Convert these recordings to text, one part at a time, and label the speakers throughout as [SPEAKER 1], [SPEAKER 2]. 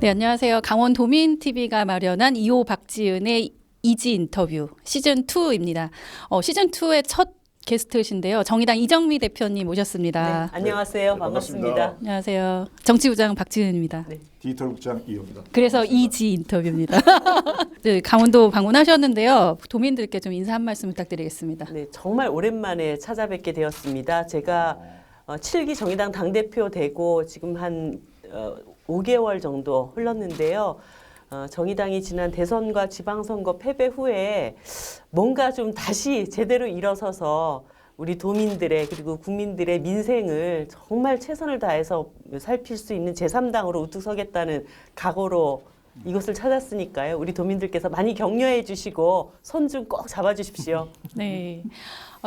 [SPEAKER 1] 네, 안녕하세요. 강원도민TV가 마련한 이호 박지은의 이지 인터뷰 시즌2입니다. 시즌2의 첫 게스트신데요. 정의당 이정미 대표님 모셨습니다.
[SPEAKER 2] 네, 안녕하세요.
[SPEAKER 3] 네,
[SPEAKER 2] 반갑습니다.
[SPEAKER 1] 안녕하세요. 정치부장 박지은입니다.
[SPEAKER 2] 네.
[SPEAKER 3] 디지털 국장 이호입니다.
[SPEAKER 1] 그래서
[SPEAKER 3] 반갑습니다.
[SPEAKER 1] 이지 인터뷰입니다. 네, 강원도 방문하셨는데요. 도민들께 좀 인사 한 말씀 부탁드리겠습니다.
[SPEAKER 2] 네, 정말 오랜만에 찾아뵙게 되었습니다. 제가 7기 정의당 당대표 되고 지금 한 5개월 정도 흘렀는데요. 정의당이 지난 대선과 지방선거 패배 후에 뭔가 좀 다시 제대로 일어서서 우리 도민들의 그리고 국민들의 민생을 정말 최선을 다해서 살필 수 있는 제3당으로 우뚝 서겠다는 각오로 이곳을 찾았으니까요. 우리 도민들께서 많이 격려해 주시고 손 좀 꼭 잡아 주십시오.
[SPEAKER 1] 네.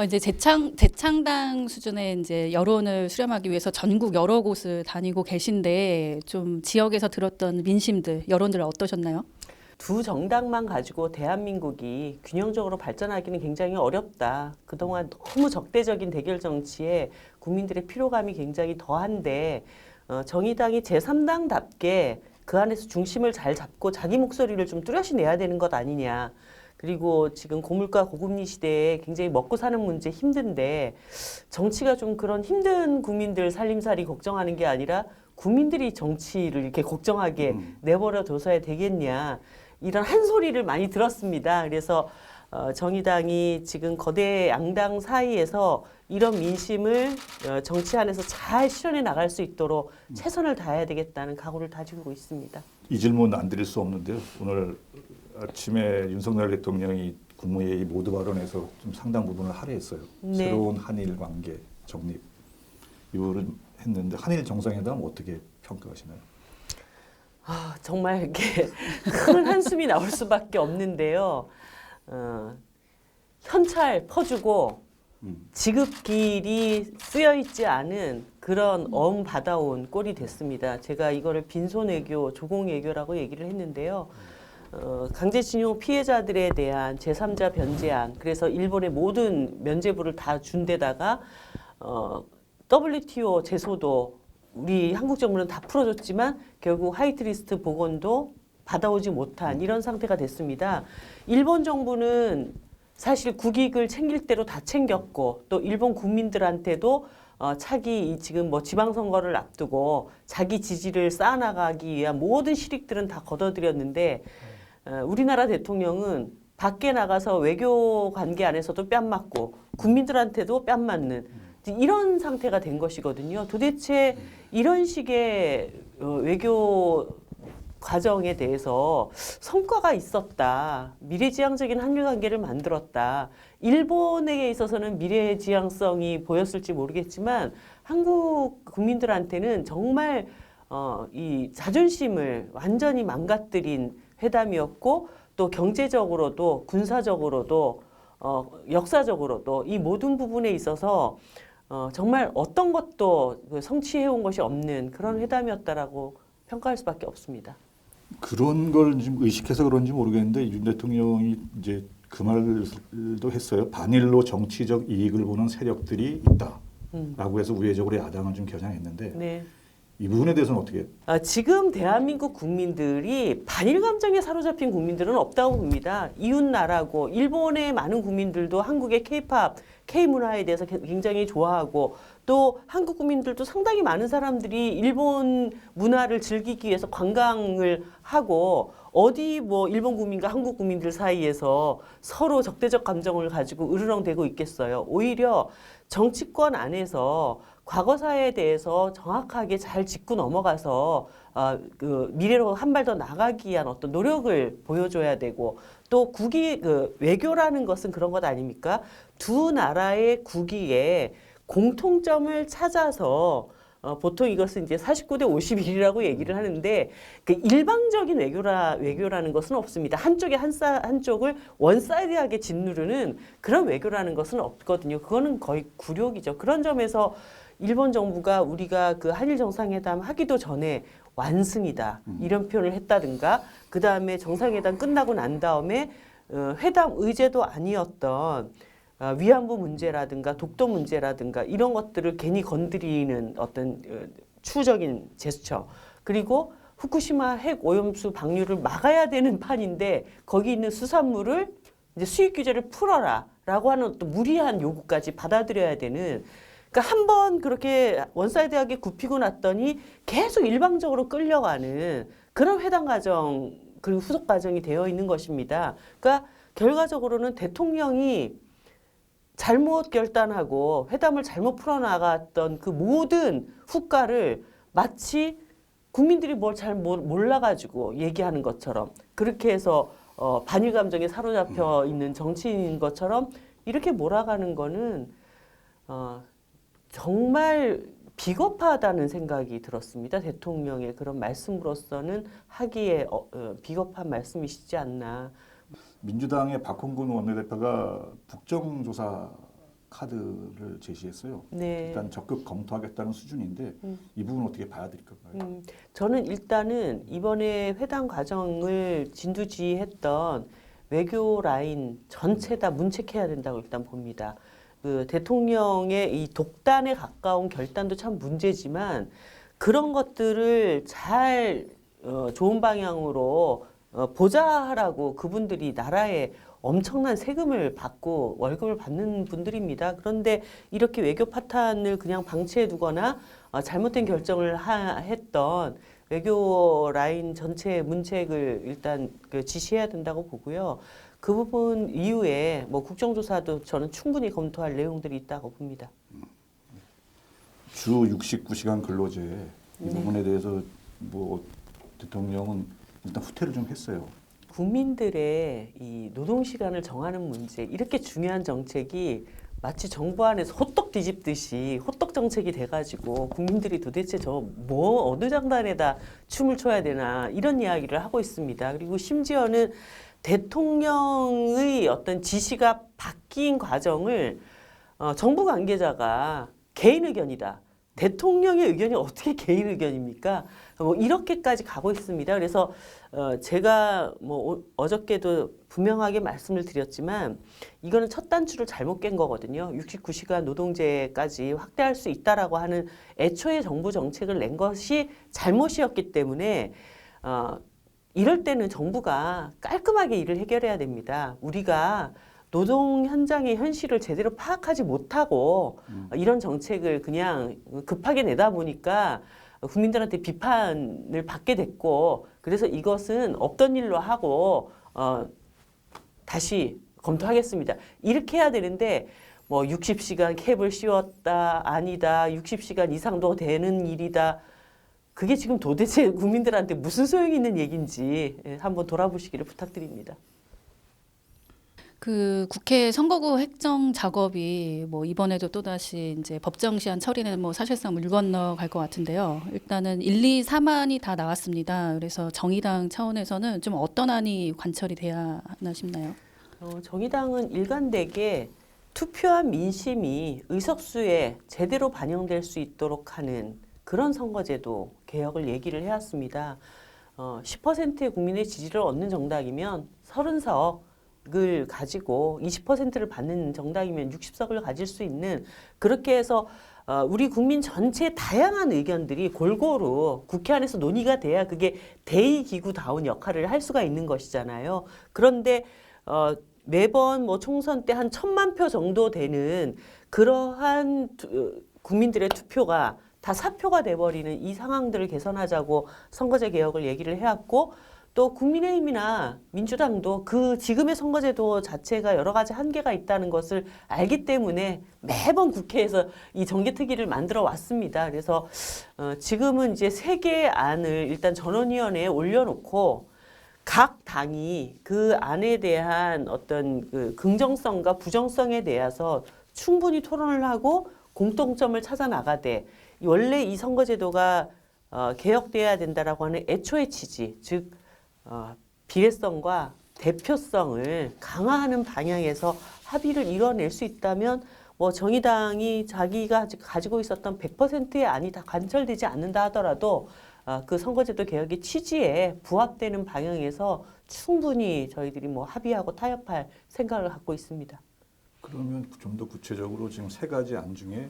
[SPEAKER 1] 이제 재창당 수준의 이제 여론을 수렴하기 위해서 전국 여러 곳을 다니고 계신데 좀 지역에서 들었던 민심들, 여론들 어떠셨나요?
[SPEAKER 2] 두 정당만 가지고 대한민국이 균형적으로 발전하기는 굉장히 어렵다. 그동안 너무 적대적인 대결 정치에 국민들의 피로감이 굉장히 더한데 정의당이 제3당답게 그 안에서 중심을 잘 잡고 자기 목소리를 좀 뚜렷이 내야 되는 것 아니냐. 그리고 지금 고물가 고금리 시대에 굉장히 먹고 사는 문제 힘든데 정치가 좀 그런 힘든 국민들 살림살이 걱정하는 게 아니라 국민들이 정치를 이렇게 걱정하게 내버려 둬서야 되겠냐. 이런 한 소리를 많이 들었습니다. 그래서 정의당이 지금 거대 양당 사이에서 이런 민심을 정치 안에서 잘 실현해 나갈 수 있도록 최선을 다해야 되겠다는 각오를 다지고 있습니다.
[SPEAKER 3] 이 질문 안 드릴 수 없는데요. 오늘 아침에 윤석열 대통령이 국무회의 모두 발언에서 좀 상당 부분을 할애했어요.
[SPEAKER 2] 네.
[SPEAKER 3] 새로운 한일 관계 정립 이거를 했는데 한일 정상회담 어떻게 평가하시나요?
[SPEAKER 2] 정말 이렇게 큰 한숨이 나올 수밖에 없는데요. 현찰 퍼주고 지급길이 쓰여 있지 않은 그런 받아온 꼴이 됐습니다. 제가 이거를 빈손 외교, 조공 외교라고 얘기를 했는데요. 강제징용 피해자들에 대한 제3자 변제안, 그래서 일본의 모든 면제부를 다 준 데다가 WTO 제소도 우리 한국 정부는 다 풀어줬지만 결국 화이트리스트 복원도 받아오지 못한 이런 상태가 됐습니다. 일본 정부는 사실 국익을 챙길 대로 다 챙겼고 또 일본 국민들한테도 차기 지금 뭐 지방선거를 앞두고 자기 지지를 쌓아나가기 위한 모든 실익들은 다 걷어들였는데 우리나라 대통령은 밖에 나가서 외교 관계 안에서도 뺨 맞고 국민들한테도 뺨 맞는 이런 상태가 된 것이거든요. 도대체 이런 식의 외교 과정에 대해서 성과가 있었다. 미래지향적인 한일 관계를 만들었다. 일본에게 있어서는 미래지향성이 보였을지 모르겠지만 한국 국민들한테는 정말 이 자존심을 완전히 망가뜨린 회담이었고 또 경제적으로도 군사적으로도 역사적으로도 이 모든 부분에 있어서 정말 어떤 것도 성취해온 것이 없는 그런 회담이었다라고 평가할 수밖에 없습니다.
[SPEAKER 3] 그런 걸 좀 의식해서 그런지 모르겠는데 윤 대통령이 이제 그 말도 했어요. 반일로 정치적 이익을 보는 세력들이 있다라고 해서 우회적으로 야당을 좀 겨냥했는데
[SPEAKER 2] 네.
[SPEAKER 3] 이 부분에 대해서는 어떻게?
[SPEAKER 2] 지금 대한민국 국민들이 반일 감정에 사로잡힌 국민들은 없다고 봅니다. 이웃 나라고 일본의 많은 국민들도 한국의 K-팝, K-문화에 대해서 굉장히 좋아하고 또 한국 국민들도 상당히 많은 사람들이 일본 문화를 즐기기 위해서 관광을 하고 어디 뭐 일본 국민과 한국 국민들 사이에서 서로 적대적 감정을 가지고 으르렁대고 있겠어요. 오히려 정치권 안에서 과거사에 대해서 정확하게 잘 짚고 넘어가서 그 미래로 한 발 더 나가기 위한 어떤 노력을 보여줘야 되고 또 외교라는 것은 그런 것 아닙니까? 두 나라의 국익에 공통점을 찾아서 보통 이것은 이제 49대 51이라고 얘기를 하는데 그 일방적인 외교라는 것은 없습니다. 한쪽을 원사이드하게 짓누르는 그런 외교라는 것은 없거든요. 그거는 거의 굴욕이죠. 그런 점에서 일본 정부가 우리가 그 한일 정상회담 하기도 전에 완승이다 이런 표현을 했다든가 그 다음에 정상회담 끝나고 난 다음에 회담 의제도 아니었던 위안부 문제라든가 독도 문제라든가 이런 것들을 괜히 건드리는 어떤 추후적인 제스처 그리고 후쿠시마 핵 오염수 방류를 막아야 되는 판인데 거기 있는 수산물을 이제 수입 규제를 풀어라라고 하는 또 무리한 요구까지 받아들여야 되는. 그러니까 한 번 그렇게 원사이드하게 굽히고 났더니 계속 일방적으로 끌려가는 그런 회담 과정 그리고 후속 과정이 되어 있는 것입니다. 그러니까 결과적으로는 대통령이 잘못 결단하고 회담을 잘못 풀어나갔던 그 모든 후과를 마치 국민들이 뭘 잘 몰라가지고 얘기하는 것처럼 그렇게 해서 반일 감정에 사로잡혀 있는 정치인인 것처럼 이렇게 몰아가는 거는 정말 비겁하다는 생각이 들었습니다. 대통령의 그런 말씀으로서는 하기에 비겁한 말씀이시지 않나.
[SPEAKER 3] 민주당의 박홍근 원내대표가 국정조사 카드를 제시했어요.
[SPEAKER 2] 네.
[SPEAKER 3] 일단 적극 검토하겠다는 수준인데 이 부분 어떻게 봐야 될까요?
[SPEAKER 2] 저는 일단은 이번에 회담 과정을 진두지휘했던 외교 라인 전체 다 문책해야 된다고 일단 봅니다. 그 대통령의 이 독단에 가까운 결단도 참 문제지만 그런 것들을 잘 좋은 방향으로 보좌하라고 그분들이 나라에 엄청난 세금을 받고 월급을 받는 분들입니다. 그런데 이렇게 외교 파탄을 그냥 방치해 두거나 잘못된 결정을 했던 외교 라인 전체 문책을 일단 지시해야 된다고 보고요. 그 부분 이후에 뭐 국정조사도 저는 충분히 검토할 내용들이 있다고 봅니다.
[SPEAKER 3] 주 69시간 근로제 이 부분에 대해서 뭐 대통령은 일단 후퇴를 좀 했어요.
[SPEAKER 2] 국민들의 이 노동 시간을 정하는 문제 이렇게 중요한 정책이 마치 정부 안에서 호떡 뒤집듯이 호떡 정책이 돼가지고 국민들이 도대체 저 뭐 어느 장단에다 춤을 춰야 되나 이런 이야기를 하고 있습니다. 그리고 심지어는 대통령의 어떤 지시가 바뀐 과정을 정부 관계자가 개인 의견이다. 대통령의 의견이 어떻게 개인 의견입니까? 뭐 이렇게까지 가고 있습니다. 그래서 제가 뭐 어저께도 분명하게 말씀을 드렸지만 이거는 첫 단추를 잘못 깬 거거든요. 69시간 노동제까지 확대할 수 있다라고 하는 애초에 정부 정책을 낸 것이 잘못이었기 때문에 이럴 때는 정부가 깔끔하게 일을 해결해야 됩니다. 우리가 노동 현장의 현실을 제대로 파악하지 못하고 이런 정책을 그냥 급하게 내다 보니까 국민들한테 비판을 받게 됐고 그래서 이것은 없던 일로 하고 다시 검토하겠습니다. 이렇게 해야 되는데 뭐 60시간 캡을 씌웠다 아니다 60시간 이상도 되는 일이다 그게 지금 도대체 국민들한테 무슨 소용이 있는 얘기인지 한번 돌아보시기를 부탁드립니다.
[SPEAKER 1] 그 국회 선거구 획정 작업이 뭐 이번에도 또다시 이제 법정 시한 처리는 뭐 사실상 물 건너 갈 것 같은데요. 일단은 1, 2, 3안이 다 나왔습니다. 그래서 정의당 차원에서는 좀 어떤 안이 관철이 돼야 하나 싶나요?
[SPEAKER 2] 정의당은 일관되게 투표한 민심이 의석수에 제대로 반영될 수 있도록 하는 그런 선거제도 개혁을 얘기를 해왔습니다. 10%의 국민의 지지를 얻는 정당이면 30석을 가지고 20%를 받는 정당이면 60석을 가질 수 있는 그렇게 해서 우리 국민 전체의 다양한 의견들이 골고루 국회 안에서 논의가 돼야 그게 대의기구다운 역할을 할 수가 있는 것이잖아요. 그런데 매번 뭐 총선 때 한 1,000만 표 정도 되는 그러한 국민들의 투표가 다 사표가 돼버리는 이 상황들을 개선하자고 선거제 개혁을 얘기를 해왔고 또 국민의힘이나 민주당도 그 지금의 선거제도 자체가 여러 가지 한계가 있다는 것을 알기 때문에 매번 국회에서 이 정개특위를 만들어 왔습니다. 그래서 지금은 이제 3개의 안을 일단 전원위원회에 올려놓고 각 당이 그 안에 대한 어떤 그 긍정성과 부정성에 대해서 충분히 토론을 하고 공통점을 찾아 나가되 원래 이 선거제도가 개혁돼야 된다라고 하는 애초의 취지, 즉 비례성과 대표성을 강화하는 방향에서 합의를 이뤄낼 수 있다면 뭐 정의당이 자기가 가지고 있었던 100%의 안이 다 관철되지 않는다 하더라도 그 선거제도 개혁의 취지에 부합되는 방향에서 충분히 저희들이 뭐 합의하고 타협할 생각을 갖고 있습니다.
[SPEAKER 3] 그러면 좀 더 구체적으로 지금 3가지 안 중에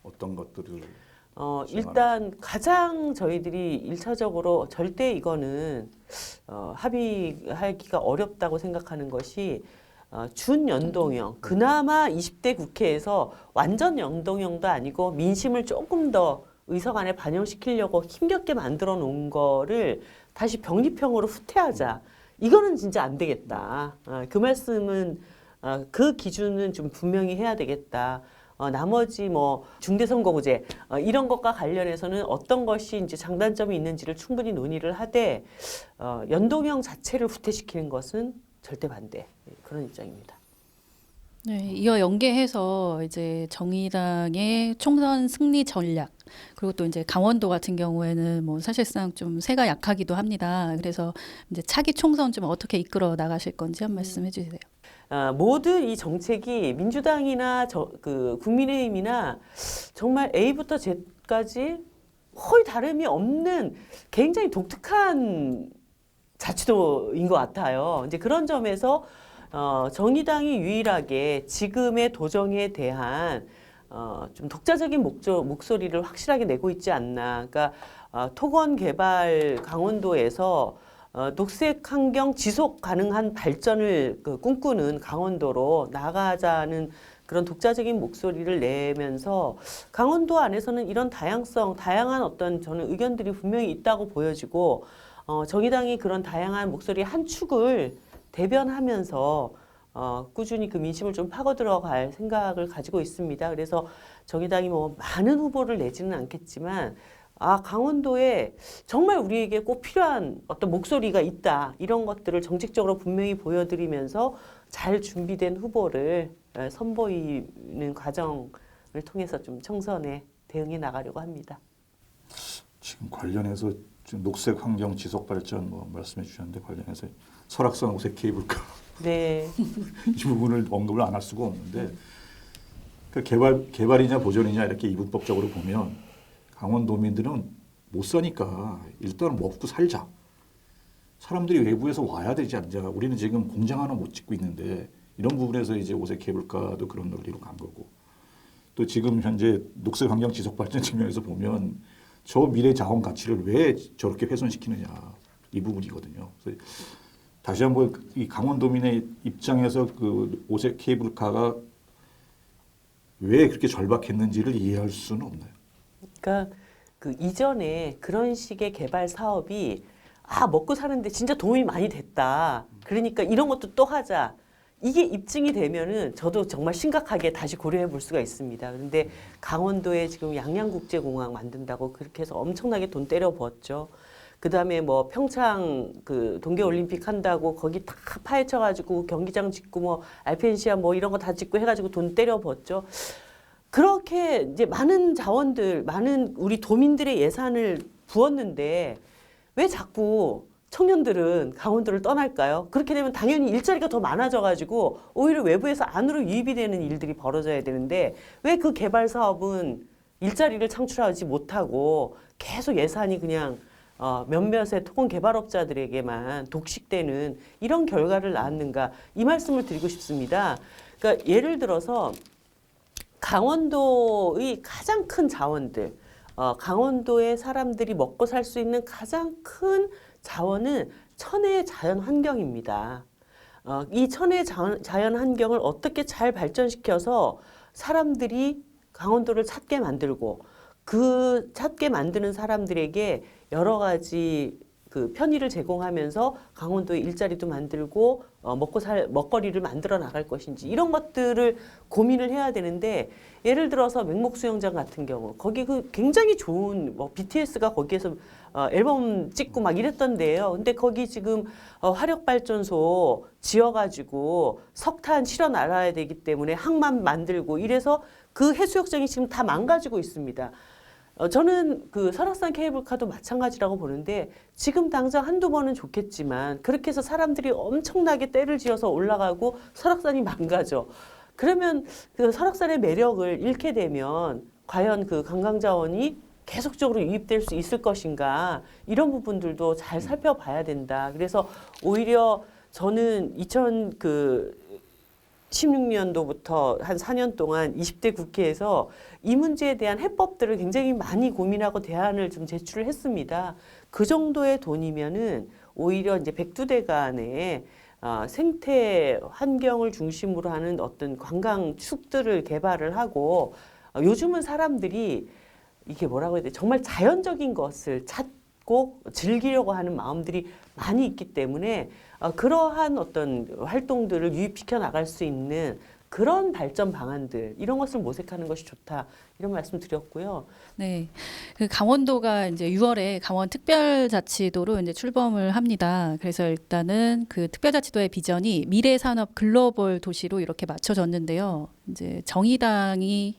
[SPEAKER 3] 어떤 것들을
[SPEAKER 2] 일단 가장 저희들이 일차적으로 절대 이거는 합의하기가 어렵다고 생각하는 것이 준연동형. 그나마 20대 국회에서 완전 연동형도 아니고 민심을 조금 더 의석 안에 반영시키려고 힘겹게 만들어 놓은 거를 다시 병립형으로 후퇴하자. 이거는 진짜 안 되겠다. 그 말씀은 그 기준은 좀 분명히 해야 되겠다. 나머지 뭐 중대선거구제 이런 것과 관련해서는 어떤 것이 이제 장단점이 있는지를 충분히 논의를 하되 연동형 자체를 후퇴시키는 것은 절대 반대 그런 입장입니다.
[SPEAKER 1] 네, 이어 연계해서 이제 정의당의 총선 승리 전략 그리고 또 이제 강원도 같은 경우에는 뭐 사실상 좀 세가 약하기도 합니다. 그래서 이제 차기 총선 좀 어떻게 이끌어 나가실 건지 한 말씀 해주세요.
[SPEAKER 2] 모든 이 정책이 민주당이나 국민의힘이나 정말 A부터 Z까지 거의 다름이 없는 굉장히 독특한 자치도인 것 같아요. 이제 그런 점에서 정의당이 유일하게 지금의 도정에 대한 좀 독자적인 목소리를 확실하게 내고 있지 않나. 그러니까 토건 개발 강원도에서 녹색 환경 지속 가능한 발전을 꿈꾸는 강원도로 나가자는 그런 독자적인 목소리를 내면서 강원도 안에서는 이런 다양한 어떤 저는 의견들이 분명히 있다고 보여지고 정의당이 그런 다양한 목소리 한 축을 대변하면서 꾸준히 그 민심을 좀 파고 들어갈 생각을 가지고 있습니다. 그래서 정의당이 뭐 많은 후보를 내지는 않겠지만 강원도에 정말 우리에게 꼭 필요한 어떤 목소리가 있다. 이런 것들을 정책적으로 분명히 보여드리면서 잘 준비된 후보를 선보이는 과정을 통해서 좀 총선에 대응해 나가려고 합니다.
[SPEAKER 3] 지금 관련해서 지금 녹색 환경 지속 발전 뭐 말씀해 주셨는데 관련해서 설악산 오색 케이블카
[SPEAKER 2] 네.
[SPEAKER 3] 이 부분을 언급을 안 할 수가 없는데 그 개발이냐 보존이냐 이렇게 이분법적으로 보면 강원도민들은 못 사니까 일단 먹고 살자. 사람들이 외부에서 와야 되지 않냐. 우리는 지금 공장 하나 못 짓고 있는데 이런 부분에서 이제 오색 케이블카도 그런 논리로 간 거고. 또 지금 현재 녹색 환경 지속 발전 측면에서 보면 저 미래 자원 가치를 왜 저렇게 훼손시키느냐 이 부분이거든요. 그래서 다시 한번 이 강원도민의 입장에서 그 오색 케이블카가 왜 그렇게 절박했는지를 이해할 수는 없나요?
[SPEAKER 2] 그러니까 그 이전에 그런 식의 개발 사업이 먹고 사는데 진짜 도움이 많이 됐다. 그러니까 이런 것도 또 하자. 이게 입증이 되면은 저도 정말 심각하게 다시 고려해 볼 수가 있습니다. 그런데 강원도에 지금 양양국제공항 만든다고 그렇게 해서 엄청나게 돈 때려 부었죠. 그다음에 뭐 평창 그 동계올림픽 한다고 거기 다 파헤쳐가지고 경기장 짓고 뭐 알펜시아 뭐 이런 거 다 짓고 해가지고 돈 때려 부었죠. 그렇게 이제 많은 자원들, 많은 우리 도민들의 예산을 부었는데 왜 자꾸 청년들은 강원도를 떠날까요? 그렇게 되면 당연히 일자리가 더 많아져가지고 오히려 외부에서 안으로 유입이 되는 일들이 벌어져야 되는데 왜 그 개발 사업은 일자리를 창출하지 못하고 계속 예산이 그냥 몇몇의 토건 개발업자들에게만 독식되는 이런 결과를 낳았는가 이 말씀을 드리고 싶습니다. 그러니까 예를 들어서 강원도의 가장 큰 자원들, 강원도의 사람들이 먹고 살 수 있는 가장 큰 자원은 천혜의 자연 환경입니다. 이 천혜의 자연 환경을 어떻게 잘 발전시켜서 사람들이 강원도를 찾게 만들고 그 찾게 만드는 사람들에게 여러 가지 그 편의를 제공하면서 강원도에 일자리도 만들고 먹거리를 만들어 나갈 것인지 이런 것들을 고민을 해야 되는데 예를 들어서 맹목 수영장 같은 경우 거기 그 굉장히 좋은 뭐 BTS가 거기에서 앨범 찍고 막 이랬던데요. 근데 거기 지금 화력 발전소 지어가지고 석탄 실어 나가야 되기 때문에 항만 만들고 이래서 그 해수욕장이 지금 다 망가지고 있습니다. 저는 그 설악산 케이블카도 마찬가지라고 보는데 지금 당장 한두 번은 좋겠지만 그렇게 해서 사람들이 엄청나게 떼를 지어서 올라가고 설악산이 망가져. 그러면 그 설악산의 매력을 잃게 되면 과연 그 관광자원이 계속적으로 유입될 수 있을 것인가 이런 부분들도 잘 살펴봐야 된다. 그래서 오히려 저는 16년도부터 한 4년 동안 20대 국회에서 이 문제에 대한 해법들을 굉장히 많이 고민하고 대안을 좀 제출을 했습니다. 그 정도의 돈이면은 오히려 이제 백두대간의 생태 환경을 중심으로 하는 어떤 관광축들을 개발을 하고 요즘은 사람들이 이게 뭐라고 해야 돼? 정말 자연적인 것을 찾고 즐기려고 하는 마음들이 많이 있기 때문에 그러한 어떤 활동들을 유입시켜 나갈 수 있는 그런 발전 방안들 이런 것을 모색하는 것이 좋다 이런 말씀 드렸고요.
[SPEAKER 1] 네, 그 강원도가 이제 6월에 강원 특별자치도로 이제 출범을 합니다. 그래서 일단은 그 특별자치도의 비전이 미래 산업 글로벌 도시로 이렇게 맞춰졌는데요. 이제 정의당이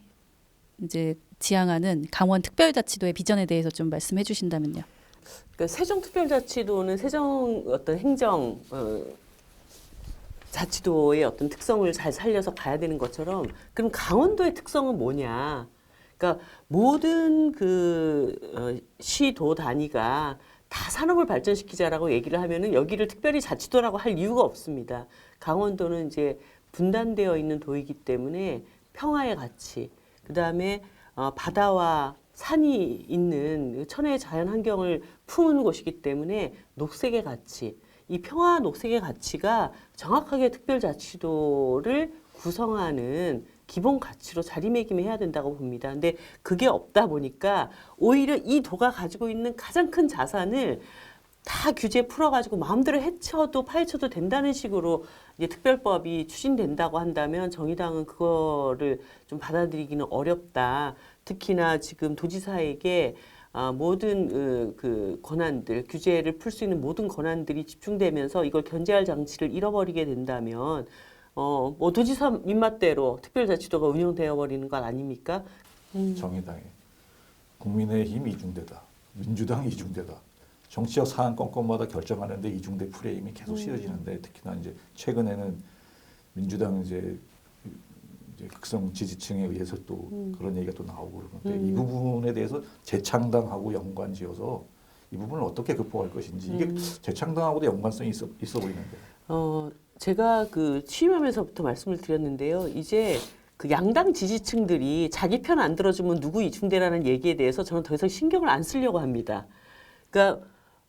[SPEAKER 1] 이제 지향하는 강원 특별자치도의 비전에 대해서 좀 말씀해 주신다면요.
[SPEAKER 2] 그러니까 세종특별자치도는 세종 어떤 행정 자치도의 어떤 특성을 잘 살려서 가야 되는 것처럼 그럼 강원도의 특성은 뭐냐? 그러니까 모든 시도 단위가 다 산업을 발전시키자라고 얘기를 하면은 여기를 특별히 자치도라고 할 이유가 없습니다. 강원도는 이제 분단되어 있는 도이기 때문에 평화의 가치, 그 다음에 바다와 산이 있는 천혜의 자연 환경을 품은 곳이기 때문에 녹색의 가치, 이 평화 녹색의 가치가 정확하게 특별자치도를 구성하는 기본 가치로 자리매김해야 된다고 봅니다. 근데 그게 없다 보니까 오히려 이 도가 가지고 있는 가장 큰 자산을 다 규제 풀어가지고 마음대로 해쳐도 파헤쳐도 된다는 식으로 이제 특별법이 추진된다고 한다면 정의당은 그거를 좀 받아들이기는 어렵다. 특히나 지금 도지사에게 모든 그 권한들, 규제를 풀 수 있는 모든 권한들이 집중되면서 이걸 견제할 장치를 잃어버리게 된다면 뭐 도지사 입맛대로 특별자치도가 운영되어 버리는 것 아닙니까?
[SPEAKER 3] 정의당에 국민의힘 이중대다, 민주당 이중대다. 정치적 사안 건건마다 결정하는데 이중대 프레임이 계속 씌워지는데 특히나 이제 최근에는 민주당 이제 극성 지지층에 의해서 또 그런 얘기가 또 나오고 그러는데 이 부분에 대해서 재창당하고 연관지어서 이 부분을 어떻게 극복할 것인지 이게 재창당하고도 연관성이 있어 보이는데.
[SPEAKER 2] 제가 그 취임하면서부터 말씀을 드렸는데요. 이제 그 양당 지지층들이 자기 편 안 들어주면 누구 이중대라는 얘기에 대해서 저는 더 이상 신경을 안 쓰려고 합니다. 그러니까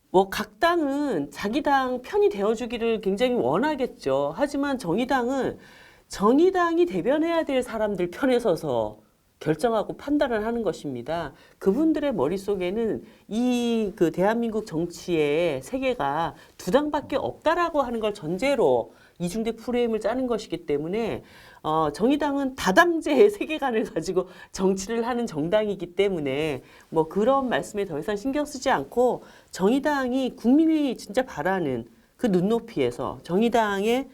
[SPEAKER 2] 뭐 각 당은 자기 당 편이 되어주기를 굉장히 원하겠죠. 하지만 정의당이 대변해야 될 사람들 편에 서서 결정하고 판단을 하는 것입니다. 그분들의 머릿속에는 이 그 대한민국 정치의 세계가 두 당밖에 없다라고 하는 걸 전제로 이중대 프레임을 짜는 것이기 때문에 정의당은 다당제의 세계관을 가지고 정치를 하는 정당이기 때문에 뭐 그런 말씀에 더 이상 신경 쓰지 않고 정의당이 국민이 진짜 바라는 그 눈높이에서 정의당의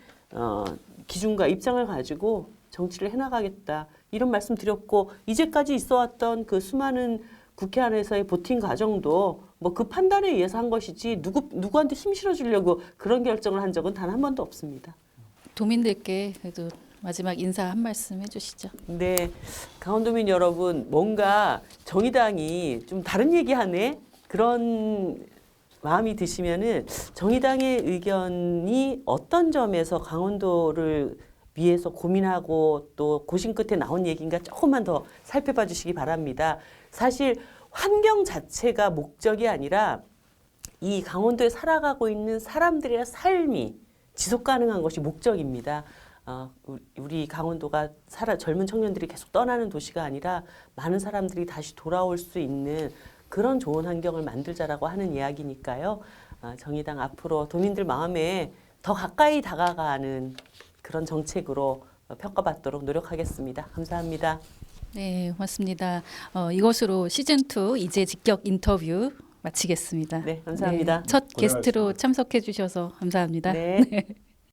[SPEAKER 2] 기준과 입장을 가지고 정치를 해나가겠다 이런 말씀 드렸고 이제까지 있어왔던 그 수많은 국회 안에서의 보팅 과정도 뭐 그 판단에 의해서 한 것이지 누구한테 힘 실어주려고 그런 결정을 한 적은 단 한 번도 없습니다.
[SPEAKER 1] 도민들께 그래도 마지막 인사 한 말씀 해주시죠.
[SPEAKER 2] 네, 강원도민 여러분 뭔가 정의당이 좀 다른 얘기하네 그런 마음이 드시면은 정의당의 의견이 어떤 점에서 강원도를 위해서 고민하고 또 고심 끝에 나온 얘기인가 조금만 더 살펴봐 주시기 바랍니다. 사실 환경 자체가 목적이 아니라 이 강원도에 살아가고 있는 사람들의 삶이 지속 가능한 것이 목적입니다. 우리 강원도가 젊은 청년들이 계속 떠나는 도시가 아니라 많은 사람들이 다시 돌아올 수 있는 그런 좋은 환경을 만들자라고 하는 이야기니까요. 정의당 앞으로 도민들 마음에 더 가까이 다가가는 그런 정책으로 평가받도록 노력하겠습니다. 감사합니다.
[SPEAKER 1] 네, 고맙습니다. 이것으로 시즌2 이제 직격 인터뷰 마치겠습니다.
[SPEAKER 2] 네, 감사합니다.
[SPEAKER 1] 네, 첫 게스트로 참석해 주셔서 감사합니다.
[SPEAKER 2] 네.